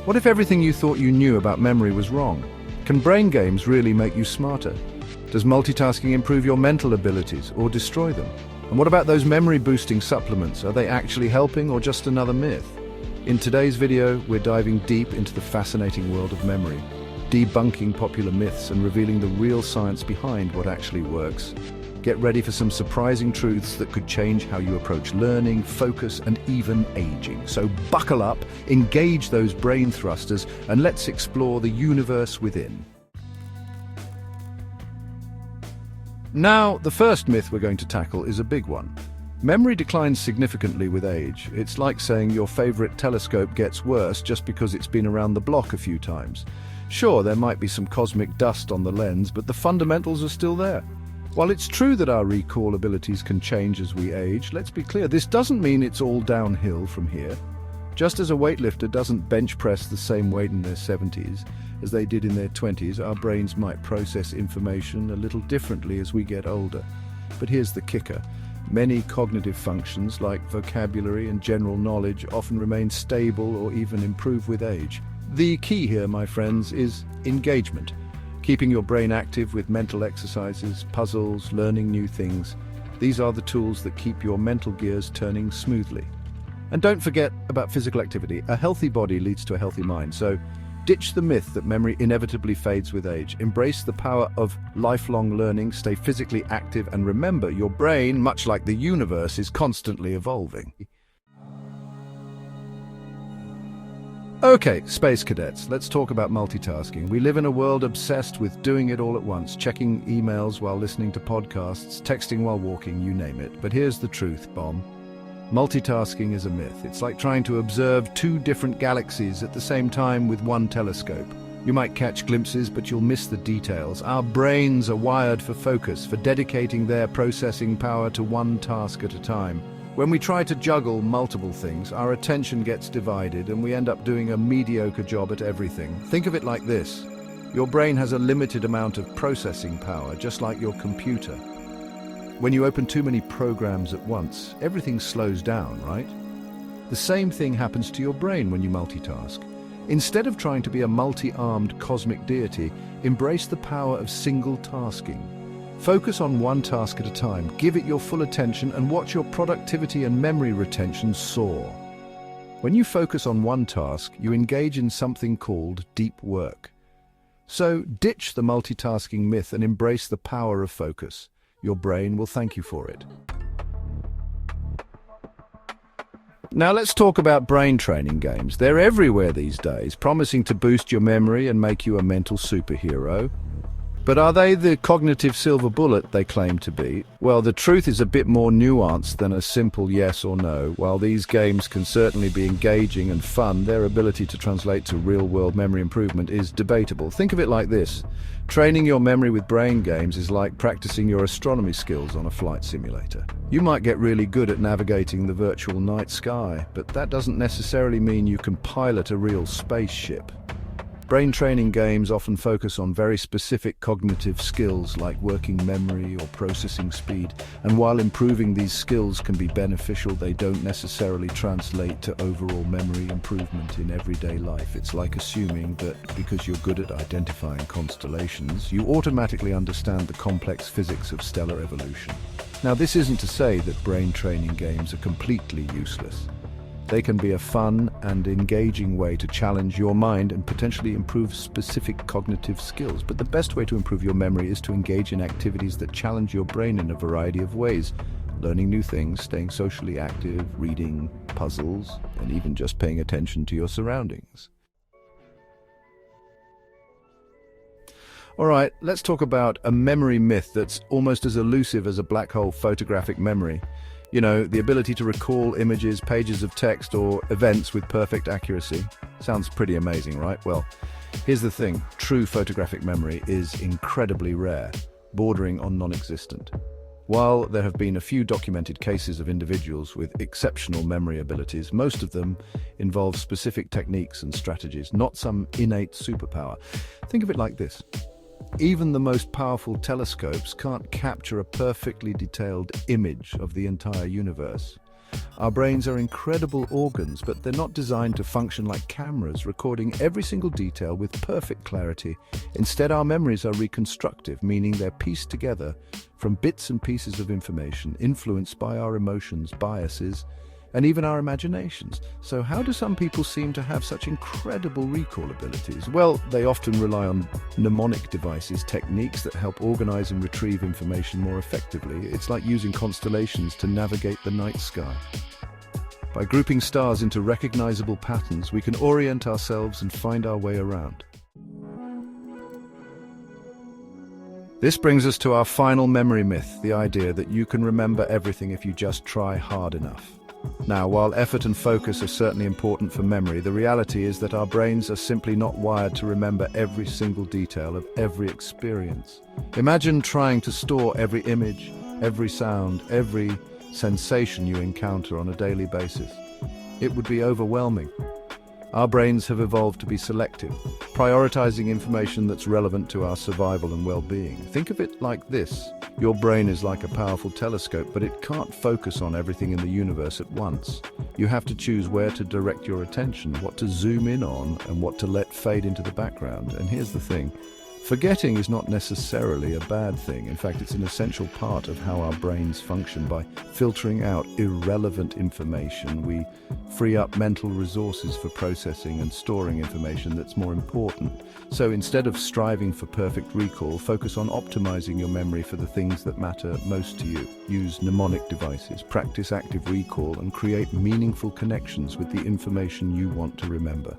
What if everything you thought you knew about memory was wrong? Can brain games really make you smarter? Does multitasking improve your mental abilities or destroy them? And what about those memory-boosting supplements? Are they actually helping or just another myth? In today's video, we're diving deep into the fascinating world of memory, debunking popular myths and revealing the real science behind what actually works. Get ready for some surprising truths that could change how you approach learning, focus, and even aging. So buckle up, engage those brain thrusters, and let's explore the universe within. Now, the first myth we're going to tackle is a big one. Memory declines significantly with age. It's like saying your favorite telescope gets worse just because it's been around the block a few times. Sure, there might be some cosmic dust on the lens, but the fundamentals are still there. While it's true that our recall abilities can change as we age, let's be clear, this doesn't mean it's all downhill from here. Just as a weightlifter doesn't bench press the same weight in their 70s as they did in their 20s, our brains might process information a little differently as we get older. But here's the kicker. Many cognitive functions like vocabulary and general knowledge often remain stable or even improve with age. The key here, my friends, is engagement. Keeping your brain active with mental exercises, puzzles, learning new things. These are the tools that keep your mental gears turning smoothly. And don't forget about physical activity. A healthy body leads to a healthy mind, so ditch the myth that memory inevitably fades with age. Embrace the power of lifelong learning, stay physically active, and remember, your brain, much like the universe, is constantly evolving. Okay, space cadets, let's talk about multitasking. We live in a world obsessed with doing it all at once, checking emails while listening to podcasts, texting while walking, you name it. But here's the truth, bomb. Multitasking is a myth. It's like trying to observe two different galaxies at the same time with one telescope. You might catch glimpses, but you'll miss the details. Our brains are wired for focus, for dedicating their processing power to one task at a time. When we try to juggle multiple things, our attention gets divided and we end up doing a mediocre job at everything. Think of it like this. Your brain has a limited amount of processing power, just like your computer. When you open too many programs at once, everything slows down, right? The same thing happens to your brain when you multitask. Instead of trying to be a multi-armed cosmic deity, embrace the power of single tasking. Focus on one task at a time, give it your full attention, and watch your productivity and memory retention soar. When you focus on one task, you engage in something called deep work. So ditch the multitasking myth and embrace the power of focus. Your brain will thank you for it. Now let's talk about brain training games. They're everywhere these days, promising to boost your memory and make you a mental superhero. But are they the cognitive silver bullet they claim to be? Well, the truth is a bit more nuanced than a simple yes or no. While these games can certainly be engaging and fun, their ability to translate to real-world memory improvement is debatable. Think of it like this. Training your memory with brain games is like practicing your astronomy skills on a flight simulator. You might get really good at navigating the virtual night sky, but that doesn't necessarily mean you can pilot a real spaceship. Brain training games often focus on very specific cognitive skills like working memory or processing speed, and while improving these skills can be beneficial, they don't necessarily translate to overall memory improvement in everyday life. It's like assuming that because you're good at identifying constellations, you automatically understand the complex physics of stellar evolution. Now, this isn't to say that brain training games are completely useless. They can be a fun and engaging way to challenge your mind and potentially improve specific cognitive skills. But the best way to improve your memory is to engage in activities that challenge your brain in a variety of ways. Learning new things, staying socially active, reading, puzzles, and even just paying attention to your surroundings. All right, let's talk about a memory myth that's almost as elusive as a black hole photographic memory. You know, the ability to recall images, pages of text, or events with perfect accuracy. Sounds pretty amazing, right? Well, here's the thing. True photographic memory is incredibly rare, bordering on non-existent. While there have been a few documented cases of individuals with exceptional memory abilities, most of them involve specific techniques and strategies, not some innate superpower. Think of it like this. Even the most powerful telescopes can't capture a perfectly detailed image of the entire universe. Our brains are incredible organs, but they're not designed to function like cameras, recording every single detail with perfect clarity. Instead, our memories are reconstructive, meaning they're pieced together from bits and pieces of information, influenced by our emotions, biases, and even our imaginations. So how do some people seem to have such incredible recall abilities? Well, they often rely on mnemonic devices, techniques that help organize and retrieve information more effectively. It's like using constellations to navigate the night sky. By grouping stars into recognizable patterns, we can orient ourselves and find our way around. This brings us to our final memory myth, the idea that you can remember everything if you just try hard enough. Now, while effort and focus are certainly important for memory, the reality is that our brains are simply not wired to remember every single detail of every experience. Imagine trying to store every image, every sound, every sensation you encounter on a daily basis. It would be overwhelming. Our brains have evolved to be selective, prioritizing information that's relevant to our survival and well-being. Think of it like this. Your brain is like a powerful telescope, but it can't focus on everything in the universe at once. You have to choose where to direct your attention, what to zoom in on, and what to let fade into the background. And here's the thing. Forgetting is not necessarily a bad thing. In fact, it's an essential part of how our brains function. By filtering out irrelevant information, we free up mental resources for processing and storing information that's more important. So instead of striving for perfect recall, focus on optimizing your memory for the things that matter most to you. Use mnemonic devices, practice active recall, and create meaningful connections with the information you want to remember.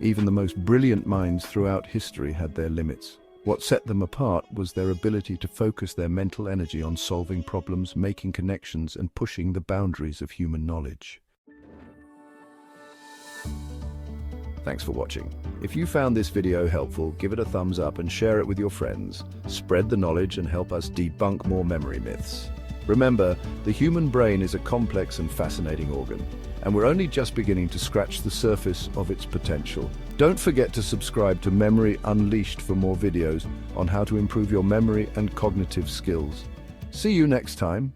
Even the most brilliant minds throughout history had their limits. What set them apart was their ability to focus their mental energy on solving problems, making connections, and pushing the boundaries of human knowledge. Thanks for watching. If you found this video helpful, give it a thumbs up and share it with your friends. Spread the knowledge and help us debunk more memory myths. Remember, the human brain is a complex and fascinating organ, and we're only just beginning to scratch the surface of its potential. Don't forget to subscribe to Memory Unleashed for more videos on how to improve your memory and cognitive skills. See you next time.